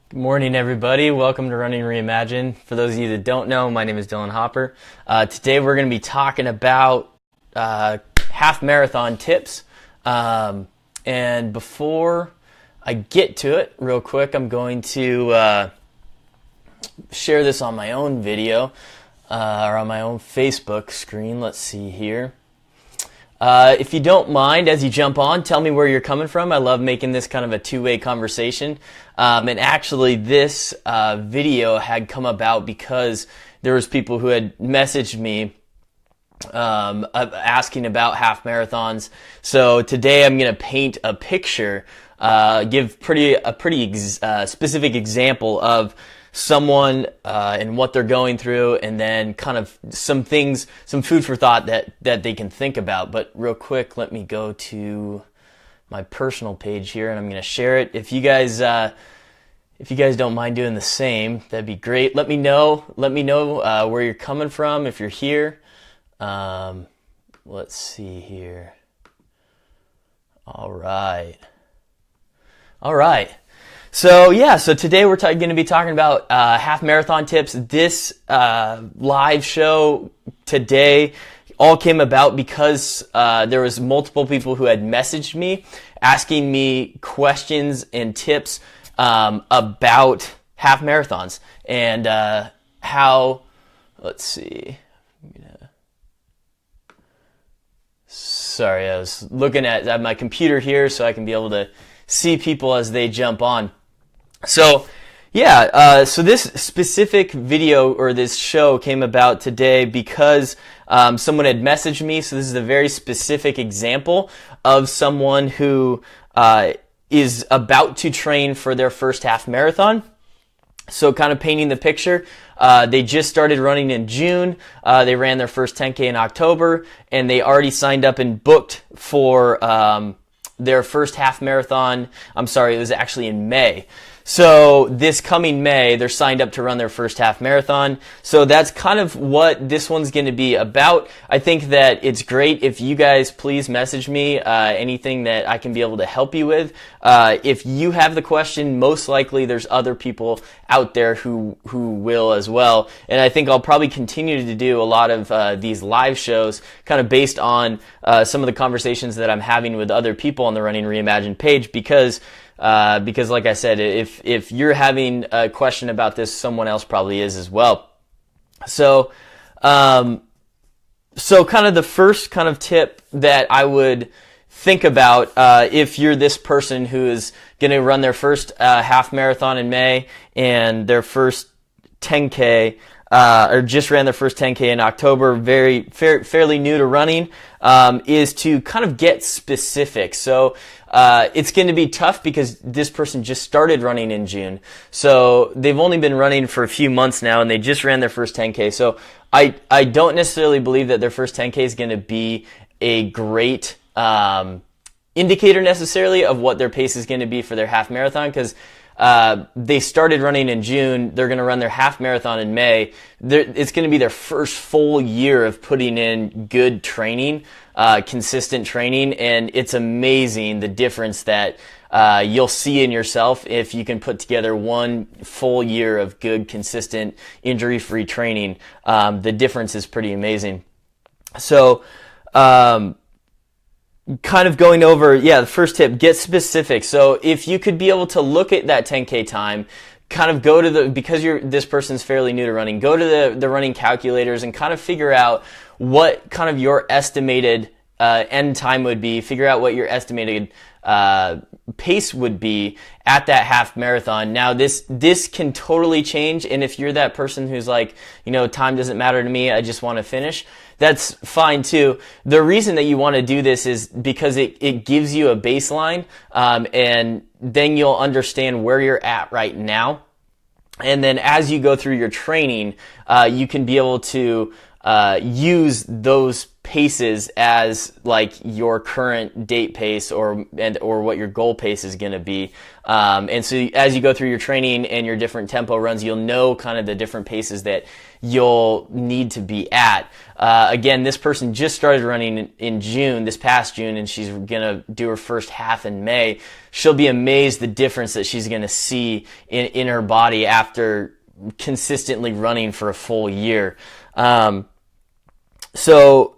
Good morning, everybody. Welcome to Running Reimagine. For those of you that don't know, my name is Dylan Hopper. Today we're going to be talking about half marathon tips. And before I get to it, real quick, I'm going to share this on my own video or on my own Facebook screen. Let's see here. If you don't mind, as you jump on, tell me where you're coming from. I love making this kind of a two-way conversation. And actually, this video had come about because there was people who had messaged me asking about half marathons. So today I'm going to paint a picture, give a pretty specific example of someone and what they're going through, and then kind of some food for thought that they can think about. But real quick, let me go to my personal page here, and I'm going to share it. If you guys don't mind doing the same, that'd be great. Let me know where you're coming from if you're here. Let's see here. All right. So today we're going to be talking about half marathon tips. This live show today all came about because there was multiple people who had messaged me asking me questions and tips about half marathons and how. Let's see. Sorry, I was looking at my computer here so I can be able to see people as they jump on. So this specific video or this show came about today because someone had messaged me. So this is a very specific example of someone who is about to train for their first half marathon. So kind of painting the picture, they just started running in June. They ran their first 10K in October, and they already signed up and booked for their first half marathon. I'm sorry, it was actually in May. So this coming May, they're signed up to run their first half marathon. So that's kind of what this one's going to be about. I think that it's great if you guys please message me anything that I can be able to help you with. If you have the question, most likely there's other people out there who will as well. And I think I'll probably continue to do a lot of these live shows kind of based on some of the conversations that I'm having with other people on the Running Reimagine page because like I said, if you're having a question about this, someone else probably is as well. So kind of the first kind of tip that I would think about if you're this person who is going to run their first half marathon in May and their first 10K, or just ran their first 10K in October, fairly new to running, is to kind of get specific. So it's going to be tough because this person just started running in June. So they've only been running for a few months now, and they just ran their first 10K. So I don't necessarily believe that their first 10K is going to be a great indicator necessarily of what their pace is going to be for their half marathon, because they started running in June. They're going to run their half marathon in May. It's going to be their first full year of putting in good training, consistent training, and it's amazing the difference that you'll see in yourself if you can put together one full year of good, consistent, injury-free training. The difference is pretty amazing. So, kind of going over, the first tip, get specific. So if you could be able to look at that 10K time, kind of go to because this person's fairly new to running, go to the running calculators and kind of figure out what kind of your estimated end time would be, figure out what your estimated pace would be at that half marathon. Now this can totally change, and if you're that person who's like, time doesn't matter to me, I just want to finish, that's fine too. The reason that you want to do this is because it gives you a baseline, and then you'll understand where you're at right now. And then as you go through your training, you can be able to use those paces as like your current date pace or what your goal pace is going to be. And so as you go through your training and your different tempo runs, you'll know kind of the different paces that you'll need to be at. Again, this person just started running in June, this past June, and she's going to do her first half in May. She'll be amazed the difference that she's going to see in her body after consistently running for a full year. So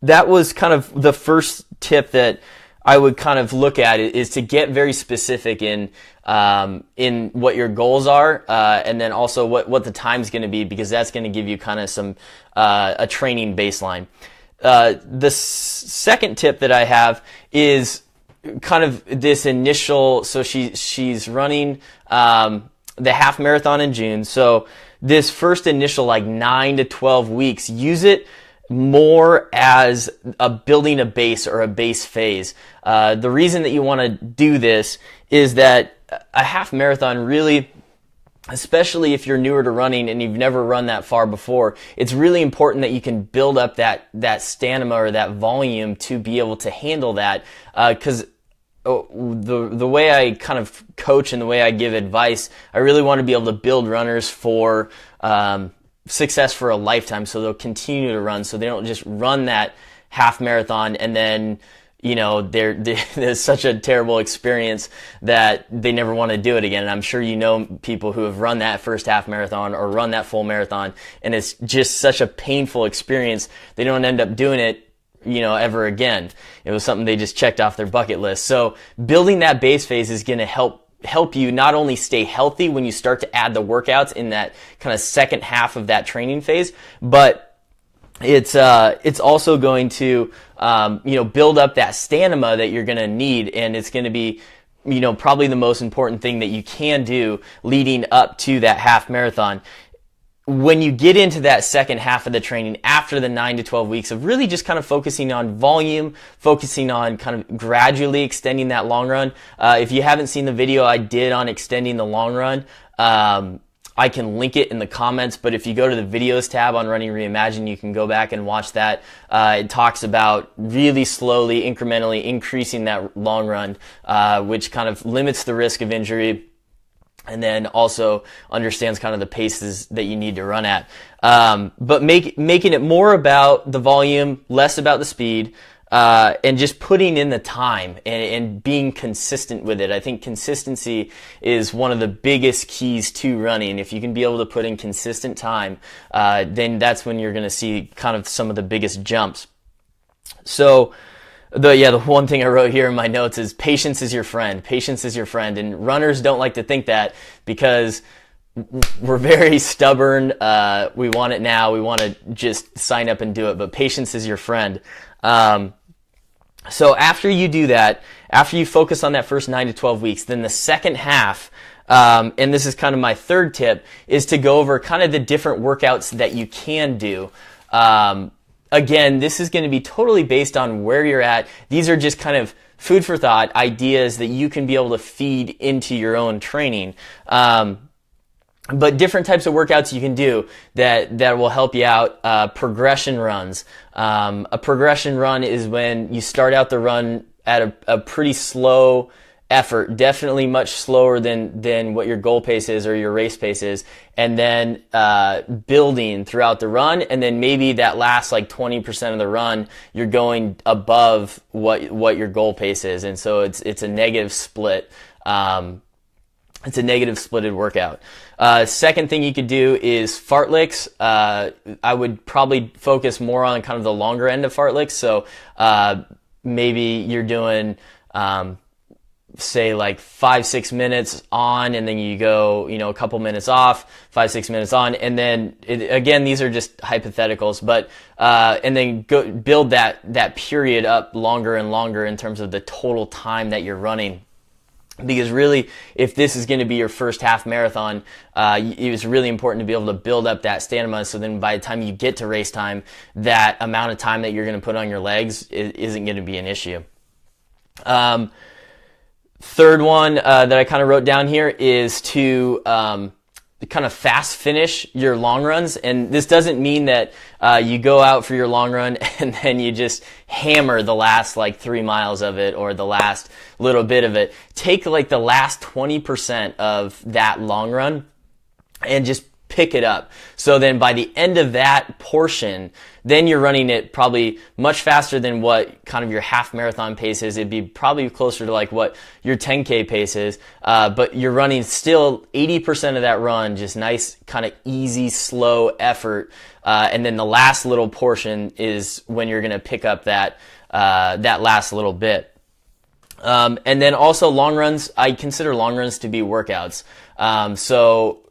that was kind of the first tip that I would kind of look at, is to get very specific in what your goals are, and then also what the time's going to be, because that's going to give you kind of some a training baseline. The second tip that I have is kind of this initial. So she's running the half marathon in June. So this first initial like 9 to 12 weeks, use it more as building a base or a base phase. The reason that you want to do this is that a half marathon really, especially if you're newer to running and you've never run that far before, it's really important that you can build up that stamina or that volume to be able to handle that. Because the way I kind of coach and the way I give advice, I really want to be able to build runners for success for a lifetime, so they'll continue to run, so they don't just run that half marathon and then there's such a terrible experience that they never want to do it again. And I'm sure you know people who have run that first half marathon or run that full marathon, and it's just such a painful experience, they don't end up doing it ever again. It was something they just checked off their bucket list. So building that base phase is going to help you not only stay healthy when you start to add the workouts in that kind of second half of that training phase, but it's also going to build up that stamina that you're going to need, and it's going to be probably the most important thing that you can do leading up to that half marathon. When you get into that second half of the training after the 9 to 12 weeks of really just kind of focusing on volume, focusing on kind of gradually extending that long run. If you haven't seen the video I did on extending the long run, I can link it in the comments, but if you go to the videos tab on Running Reimagined, you can go back and watch that. It talks about really slowly, incrementally increasing that long run, which kind of limits the risk of injury, and then also understands kind of the paces that you need to run at. But making it more about the volume, less about the speed, and just putting in the time and being consistent with it. I think consistency is one of the biggest keys to running. If you can be able to put in consistent time, then that's when you're going to see kind of some of the biggest jumps. So the one thing I wrote here in my notes is patience is your friend. Patience is your friend. And runners don't like to think that, because we're very stubborn. We want it now. We want to just sign up and do it. But patience is your friend. So after you do that, after you focus on that first 9 to 12 weeks, then the second half, and this is kind of my third tip, is to go over kind of the different workouts that you can do. Again, this is going to be totally based on where you're at. These are just kind of food for thought, ideas that you can be able to feed into your own training. But different types of workouts you can do that will help you out. Progression runs. A progression run is when you start out the run at a pretty slow effort, definitely much slower than what your goal pace is or your race pace is, and then building throughout the run, and then maybe that last like 20% of the run you're going above what your goal pace is, and so it's a negative split. It's a negative splitted workout. Second thing you could do is fartleks. I would probably focus more on kind of the longer end of fartleks. So maybe you're doing say like 5-6 minutes on, and then you go a couple minutes off, 5-6 minutes on, and then again, these are just hypotheticals, but and then go build that period up longer and longer in terms of the total time that you're running. Because really, if this is going to be your first half marathon, it's really important to be able to build up that stamina, so then by the time you get to race time, that amount of time that you're going to put on your legs isn't going to be an issue. Third one that I kind of wrote down here is to kind of fast finish your long runs. And this doesn't mean that you go out for your long run and then you just hammer the last like 3 miles of it or the last little bit of it. Take like the last 20% of that long run and just pick it up. So then by the end of that portion, then you're running it probably much faster than what kind of your half marathon pace is. It'd be probably closer to like what your 10K pace is, but you're running still 80% of that run, just nice kind of easy, slow effort. And then the last little portion is when you're going to pick up that last little bit. And then also long runs, I consider long runs to be workouts. So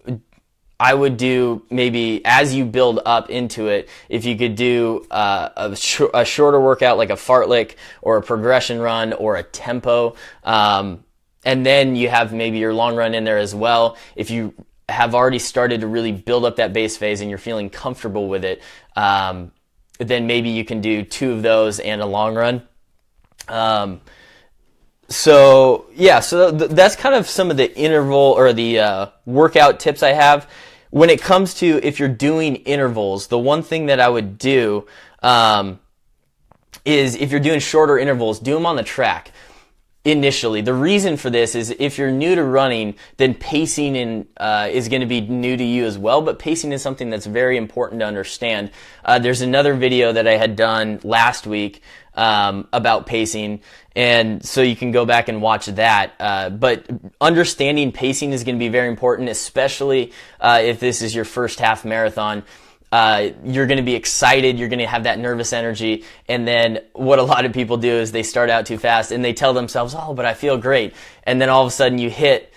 I would do maybe as you build up into it, if you could do a shorter workout like a fartlek or a progression run or a tempo, and then you have maybe your long run in there as well. If you have already started to really build up that base phase and you're feeling comfortable with it, then maybe you can do 2 of those and a long run. So that's kind of some of the interval or the workout tips I have. When it comes to if you're doing intervals, the one thing that I would do is if you're doing shorter intervals, do them on the track initially. The reason for this is if you're new to running, then pacing is going to be new to you as well, but pacing is something that's very important to understand. There's another video that I had done last week about pacing, and so you can go back and watch that. But understanding pacing is going to be very important, especially if this is your first half marathon. You're going to be excited, you're going to have that nervous energy, and then what a lot of people do is they start out too fast and they tell themselves, oh, but I feel great. And then all of a sudden you hit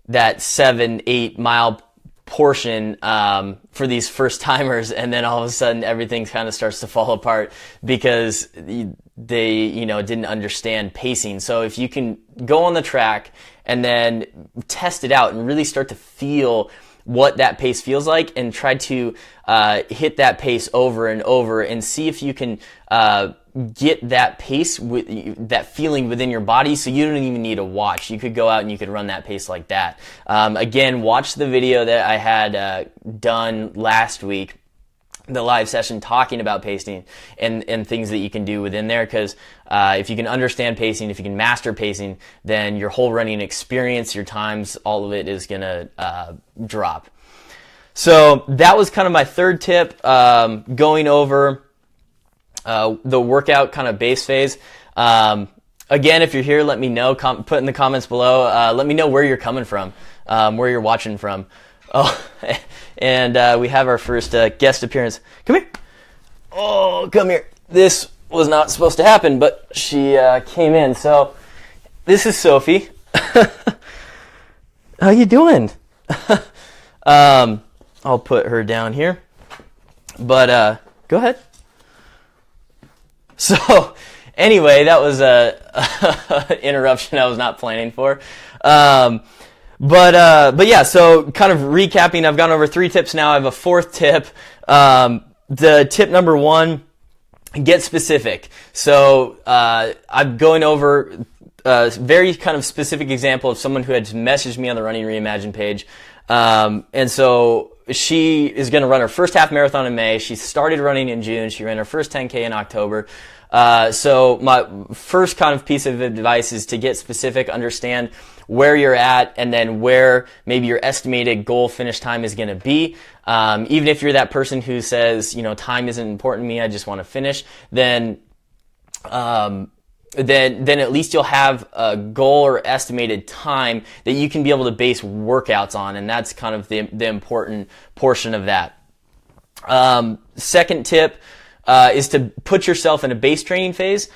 that 7-8 mile portion for these first timers, and then all of a sudden everything kind of starts to fall apart because they didn't understand pacing. So if you can go on the track and then test it out and really start to feel what that pace feels like and try to hit that pace over and over and see if you can get that pace with that feeling within your body, so you don't even need a watch. You could go out and you could run that pace like that. Again, watch the video that I had done last week, the live session talking about pacing and things that you can do within there, because if you can understand pacing, if you can master pacing, then your whole running experience, your times, all of it is going to drop. So that was kind of my third tip, going over the workout kind of base phase. Again, if you're here, let me know. Put in the comments below. Let me know where you're coming from, where you're watching from. Oh, and we have our first guest appearance. Come here. Oh, come here. This was not supposed to happen, but she came in. So this is Sophie. How you doing? I'll put her down here. But go ahead. So anyway, that was a interruption I was not planning for. But yeah, so kind of recapping, I've gone over 3 tips now. I have a 4th tip. The tip number 1, get specific. So I'm going over a very kind of specific example of someone who had messaged me on the Running Reimagined page. And so she is going to run her first half marathon in May. She started running in June. She ran her first 10K in October. So my first kind of piece of advice is to get specific, understand where you're at, and then where maybe your estimated goal finish time is going to be. Even if you're that person who says, time isn't important to me, I just want to finish, then at least you'll have a goal or estimated time that you can be able to base workouts on, and that's kind of the important portion of that. Second tip is to put yourself in a base training phase.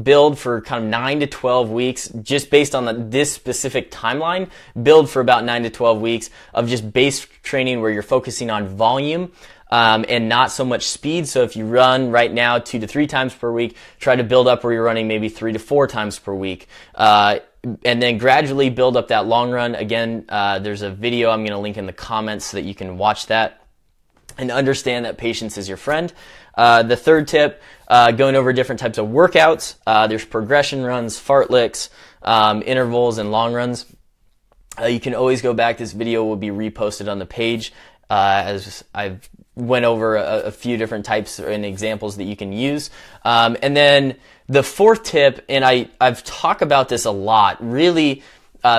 Build for kind of 9 to 12 weeks, just based on this specific timeline. Build for about 9 to 12 weeks of just base training where you're focusing on volume and not so much speed. So if you run right now 2 to 3 times per week, try to build up where you're running maybe 3 to 4 times per week. And then gradually build up that long run. Again, there's a video I'm going to link in the comments so that you can watch that and understand that patience is your friend. The third tip, going over different types of workouts. There's progression runs, fartleks, intervals, and long runs. You can always go back. This video will be reposted on the page as I've went over a few different types and examples that you can use. And then the fourth tip, and I've talked about this a lot, really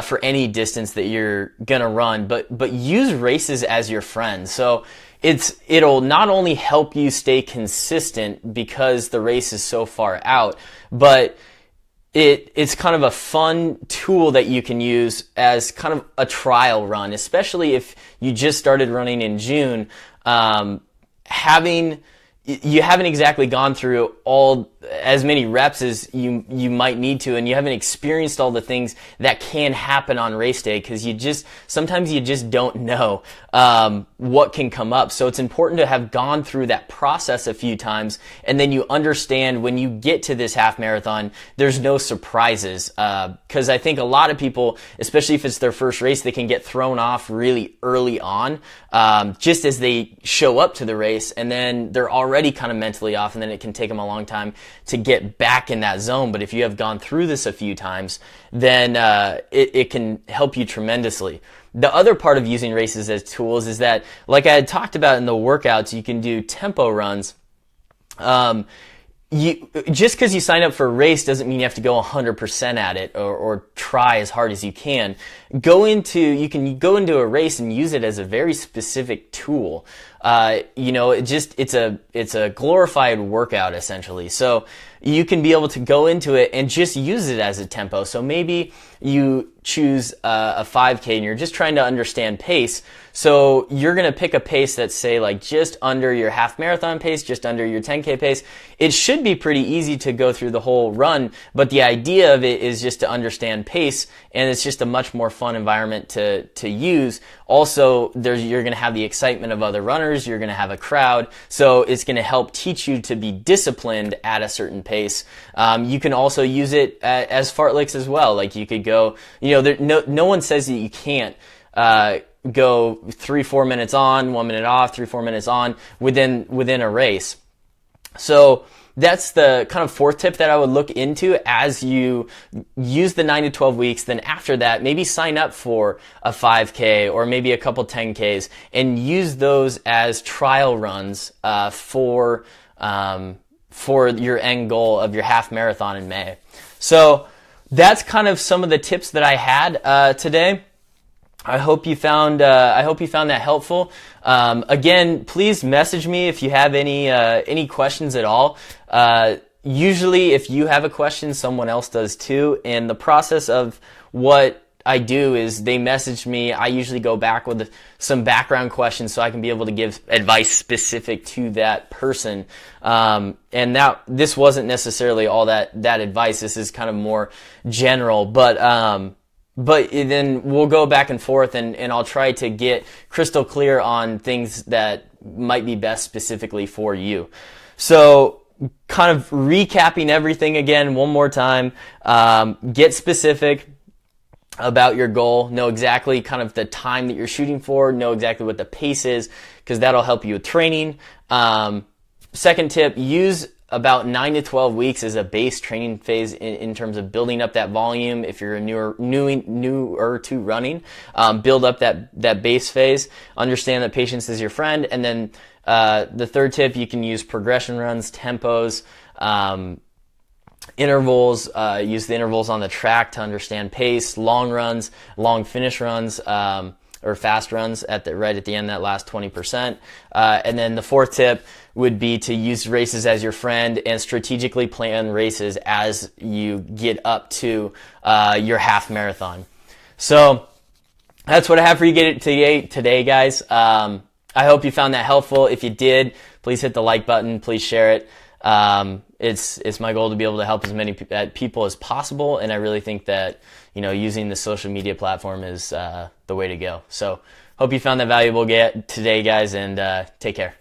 for any distance that you're gonna run, but use races as your friend. So it'll not only help you stay consistent because the race is so far out, but it's kind of a fun tool that you can use as kind of a trial run, especially if you just started running in June. You haven't exactly gone through as many reps as you might need to, and you haven't experienced all the things that can happen on race day, because sometimes you just don't know what can come up. So it's important to have gone through that process a few times, and then you understand when you get to this half marathon, there's no surprises. Because I think a lot of people, especially if it's their first race, they can get thrown off really early on, just as they show up to the race, and then they're already kind of mentally off, and then it can take them a long time to get back in that zone. But if you have gone through this a few times, then it can help you tremendously. The other part of using races as tools is that, like I had talked about in the workouts, you can do tempo runs. Just because you sign up for a race doesn't mean you have to go 100% at it or try as hard as you can. You can go into a race and use it as a very specific tool. It's a glorified workout essentially. So you can be able to go into it and just use it as a tempo. So maybe you choose a 5K and you're just trying to understand pace. So you're going to pick a pace that's, say, like just under your half marathon pace, just under your 10K pace. It should be pretty easy to go through the whole run, but the idea of it is just to understand pace, and it's just a much more fun environment to use. Also, you're going to have the excitement of other runners, you're going to have a crowd, so it's going to help teach you to be disciplined at a certain pace. You can also use it as fartleks as well. Like you could go, no one says that you can't go 3-4 minutes on, 1 minute off, 3-4 minutes on within a race. So that's the kind of fourth tip that I would look into as you use the 9 to 12 weeks. Then after that, maybe sign up for a 5K or maybe a couple 10Ks and use those as trial runs for your end goal of your half marathon in May. So that's kind of some of the tips that I had today. I hope you found that helpful. Again, please message me if you have any questions at all. Usually, if you have a question, someone else does too. And the process of what I do is they message me. I usually go back with some background questions so I can be able to give advice specific to that person. And this wasn't necessarily all that advice. This is kind of more general, but then we'll go back and forth, and I'll try to get crystal clear on things that might be best specifically for you. So kind of recapping everything again one more time, get specific about your goal, know exactly kind of the time that you're shooting for, know exactly what the pace is, because that'll help you with training. Second tip, use about 9 to 12 weeks as a base training phase in terms of building up that volume. If you're newer to running, build up that base phase. Understand that patience is your friend. And then the third tip, you can use progression runs, tempos, intervals. Use the intervals on the track to understand pace. Long runs, long finish runs, or fast runs right at the end, that last 20%. And then the fourth tip would be to use races as your friend and strategically plan races as you get up to your half marathon. So that's what I have for you today, guys. I hope you found that helpful. If you did, please hit the like button. Please share it. It's my goal to be able to help as many people as possible, and I really think that using the social media platform is the way to go. So hope you found that valuable today, guys, and take care.